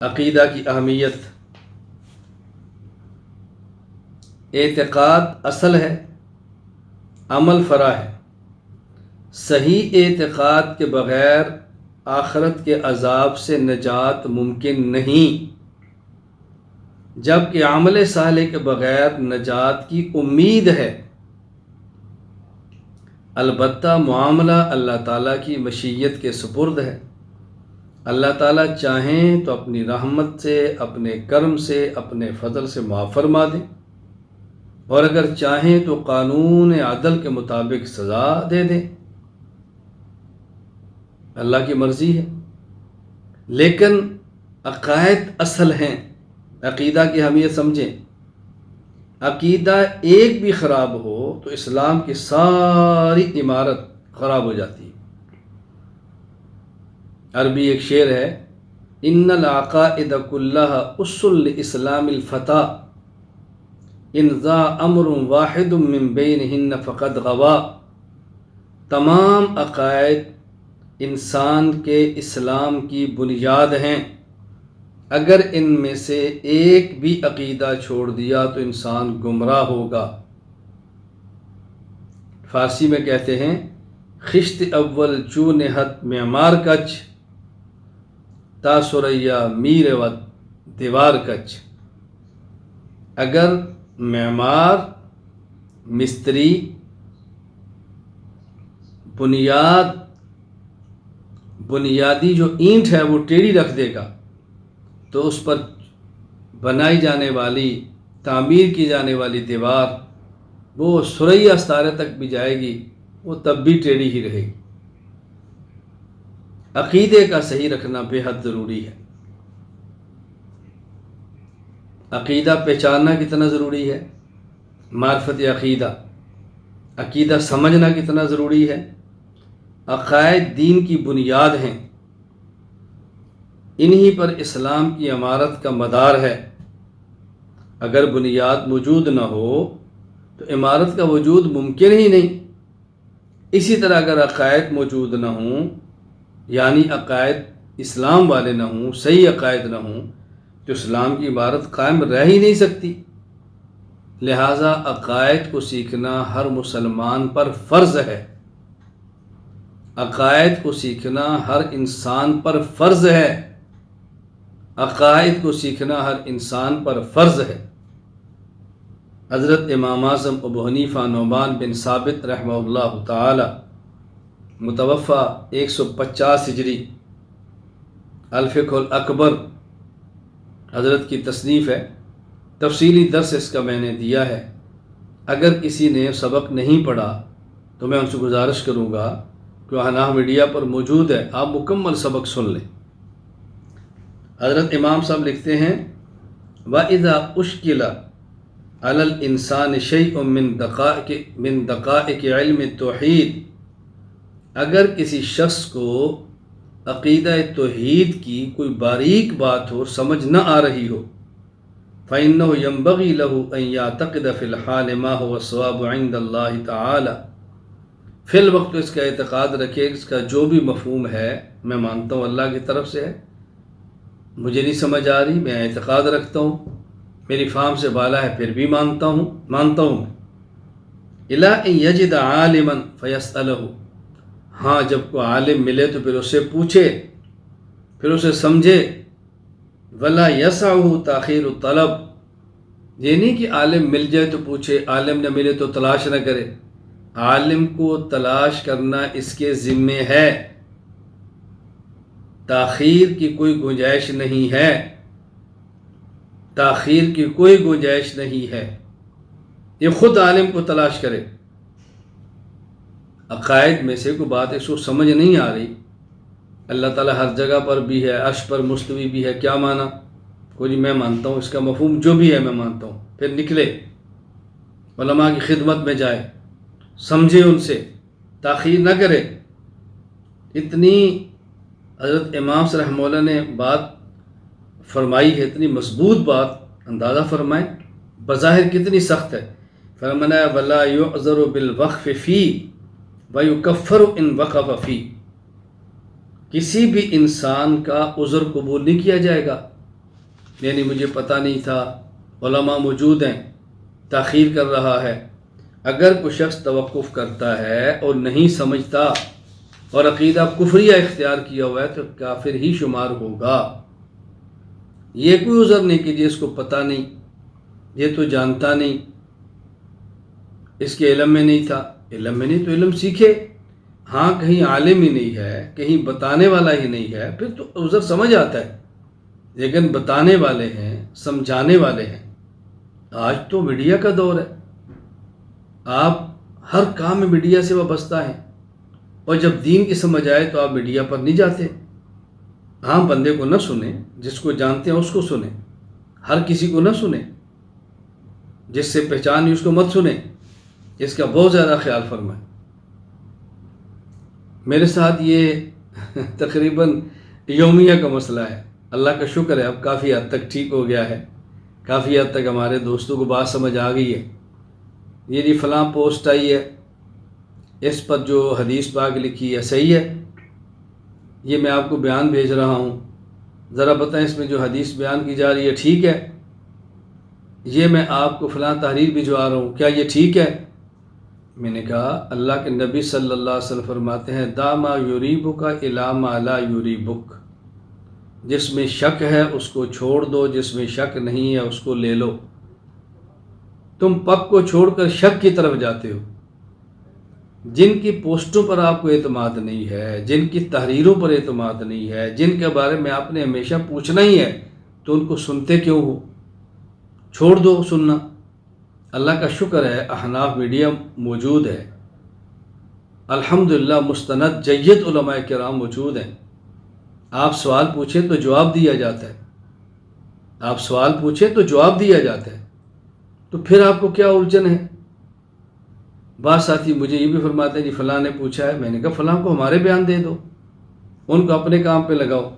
عقیدہ کی اہمیت۔ اعتقاد اصل ہے، عمل فرع ہے۔ صحیح اعتقاد کے بغیر آخرت کے عذاب سے نجات ممکن نہیں، جبکہ عمل صالح کے بغیر نجات کی امید ہے۔ البتہ معاملہ اللہ تعالیٰ کی مشیت کے سپرد ہے۔ اللہ تعالیٰ چاہیں تو اپنی رحمت سے، اپنے کرم سے، اپنے فضل سے معاف فرما دیں، اور اگر چاہیں تو قانون عدل کے مطابق سزا دے دیں۔ اللہ کی مرضی ہے، لیکن عقائد اصل ہیں۔ عقیدہ کی اہمیت سمجھیں۔ عقیدہ ایک بھی خراب ہو تو اسلام کی ساری عمارت خراب ہو جاتی ہے۔ عربی ایک شعر ہے، ان العقائد کلھا اس لاسلام الفتى ان ذا امر واحد من بینہن فقد غوا۔ تمام عقائد انسان کے اسلام کی بنیاد ہیں، اگر ان میں سے ایک بھی عقیدہ چھوڑ دیا تو انسان گمراہ ہوگا۔ فارسی میں کہتے ہیں، خشت اول چو نہت معمار کچ تا سریا میر و دیوار کچ۔ اگر معمار، مستری بنیادی جو اینٹ ہے وہ ٹیڑھی رکھ دے گا تو اس پر بنائی جانے والی، تعمیر کی جانے والی دیوار وہ ثریا ستارے تک بھی جائے گی، وہ تب بھی ٹیڑھی ہی رہے گی۔ عقیدے کا صحیح رکھنا بے حد ضروری ہے۔ عقیدہ پہچاننا کتنا ضروری ہے، معرفت عقیدہ، عقیدہ سمجھنا کتنا ضروری ہے۔ عقائد دین کی بنیاد ہیں، انہی پر اسلام کی عمارت کا مدار ہے۔ اگر بنیاد موجود نہ ہو تو عمارت کا وجود ممکن ہی نہیں۔ اسی طرح اگر عقائد موجود نہ ہوں، یعنی عقائد اسلام والے نہ ہوں، صحیح عقائد نہ ہوں، تو اسلام کی عمارت قائم رہ ہی نہیں سکتی۔ لہٰذا عقائد کو سیکھنا ہر مسلمان پر فرض ہے۔ عقائد کو سیکھنا ہر انسان پر فرض ہے۔ عقائد کو سیکھنا ہر انسان پر فرض ہے۔ حضرت امام اعظم ابو حنیفہ نعمان بن ثابت رحمہ اللہ تعالی متوفی 150 ہجری، الفقہ الاکبر حضرت کی تصنیف ہے، تفصیلی درس اس کا میں نے دیا ہے۔ اگر کسی نے سبق نہیں پڑھا تو میں ان سے گزارش کروں گا کہ احناف میڈیا پر موجود ہے، آپ مکمل سبق سن لیں۔ حضرت امام صاحب لکھتے ہیں، وَإِذَا أُشْكِلَ عَلَى الْإِنسَانِ شَيْءٌ مِّن دَقَائِقِ عِلْمِ التوحید، اگر کسی شخص کو عقیدہ توحید کی کوئی باریک بات ہو، سمجھ نہ آ رہی ہو، فَإِنَّهُ يَنبَغِي لَهُ أَن يَعْتَقِدَ فِي الْحَالِ مَا هُوَ الصَّوَابُ عِندَ اللَّهِ تَعَالَى۔ فی الوقت اس کا اعتقاد رکھے، اس کا جو بھی مفہوم ہے میں مانتا ہوں اللہ کی طرف سے ہے، مجھے نہیں سمجھ آ رہی، میں اعتقاد رکھتا ہوں، میری فہم سے بالا ہے پھر بھی مانتا ہوں میں۔ إِلَىٰ أَن يَجِدَ عَالِمًا فَيَسْأَلَهُ، ہاں جب کوئی عالم ملے تو پھر اس سے پوچھے، پھر اسے سمجھے۔ وَلَا يَسْعُهُ تَأْخِيرُ الطَّلَبِ، یہ نہیں کہ عالم مل جائے تو پوچھے، عالم نہ ملے تو تلاش نہ کرے۔ عالم کو تلاش کرنا اس کے ذمے ہے، تاخیر کی کوئی گنجائش نہیں ہے، تاخیر کی کوئی گنجائش نہیں ہے، یہ خود عالم کو تلاش کرے۔ عقائد میں سے کوئی بات اس کو سمجھ نہیں آ رہی، اللہ تعالیٰ ہر جگہ پر بھی ہے، عرش پر مستوی بھی ہے، کیا معنی؟ کوئی میں مانتا ہوں، اس کا مفہوم جو بھی ہے میں مانتا ہوں، پھر نکلے علماء کی خدمت میں جائے، سمجھے، ان سے تاخیر نہ کرے۔ اتنی حضرت امام صلی رحمہ اللہ نے بات فرمائی ہے، اتنی مضبوط بات، اندازہ فرمائیں بظاہر کتنی سخت ہے۔ فرمایا وَلَا يُعْذَرُ بِالْوَقْفِ فِيهِ وَيُكَفَّرُ إِنْ وَقَفَ فِيهِ، کسی بھی انسان کا عذر قبول نہیں کیا جائے گا یعنی مجھے پتہ نہیں تھا، علماء موجود ہیں، تاخیر کر رہا ہے۔ اگر کوئی شخص توقف کرتا ہے اور نہیں سمجھتا اور عقیدہ کفریہ اختیار کیا ہوا ہے تو کافر ہی شمار ہوگا۔ یہ کوئی عذر نہیں کہ جی اس کو پتہ نہیں، یہ تو جانتا نہیں، اس کے علم میں نہیں تھا۔ علم میں نہیں تو علم سیکھے۔ ہاں کہیں عالم ہی نہیں ہے، کہیں بتانے والا ہی نہیں ہے، پھر تو عذر سمجھ آتا ہے، لیکن بتانے والے ہیں، سمجھانے والے ہیں۔ آج تو میڈیا کا دور ہے، آپ ہر کام میں میڈیا سے وابستہ ہیں، اور جب دین کی سمجھ آئے تو آپ میڈیا پر نہیں جاتے۔ ہاں بندے کو نہ سنیں، جس کو جانتے ہیں اس کو سنیں، ہر کسی کو نہ سنیں، جس سے پہچان نہیں اس کو مت سنیں، اس کا بہت زیادہ خیال فرمائیں۔ میرے ساتھ یہ تقریباً یومیہ کا مسئلہ ہے، اللہ کا شکر ہے اب کافی حد تک ٹھیک ہو گیا ہے، کافی حد تک ہمارے دوستوں کو بات سمجھ آ گئی ہے۔ یہ جی فلاں پوسٹ آئی ہے، اس پر جو حدیث پاک لکھی ہے صحیح ہے، یہ میں آپ کو بیان بھیج رہا ہوں، ذرا بتائیں اس میں جو حدیث بیان کی جا رہی ہے ٹھیک ہے؟ یہ میں آپ کو فلاں تحریر بھجوا رہا ہوں، کیا یہ ٹھیک ہے؟ میں نے کہا اللہ کے نبی صلی اللہ علیہ وسلم فرماتے ہیں دا ما یریبک الی ما لا یریبک، جس میں شک ہے اس کو چھوڑ دو، جس میں شک نہیں ہے اس کو لے لو۔ تم پک کو چھوڑ کر شک کی طرف جاتے ہو۔ جن کی پوسٹوں پر آپ کو اعتماد نہیں ہے، جن کی تحریروں پر اعتماد نہیں ہے، جن کے بارے میں آپ نے ہمیشہ پوچھنا ہی ہے، تو ان کو سنتے کیوں ہو؟ چھوڑ دو سننا۔ اللہ کا شکر ہے احناف میڈیا موجود ہے، الحمدللہ مستند جید علماء کرام موجود ہیں۔ آپ سوال پوچھیں تو جواب دیا جاتا ہے، آپ سوال پوچھیں تو جواب دیا جاتا ہے، تو پھر آپ کو کیا الجھن ہے؟ بعض ساتھی مجھے یہ بھی فرماتے ہیں جی فلاں نے پوچھا ہے، میں نے کہا فلاں کو ہمارے بیان دے دو، ان کو اپنے کام پہ لگاؤ۔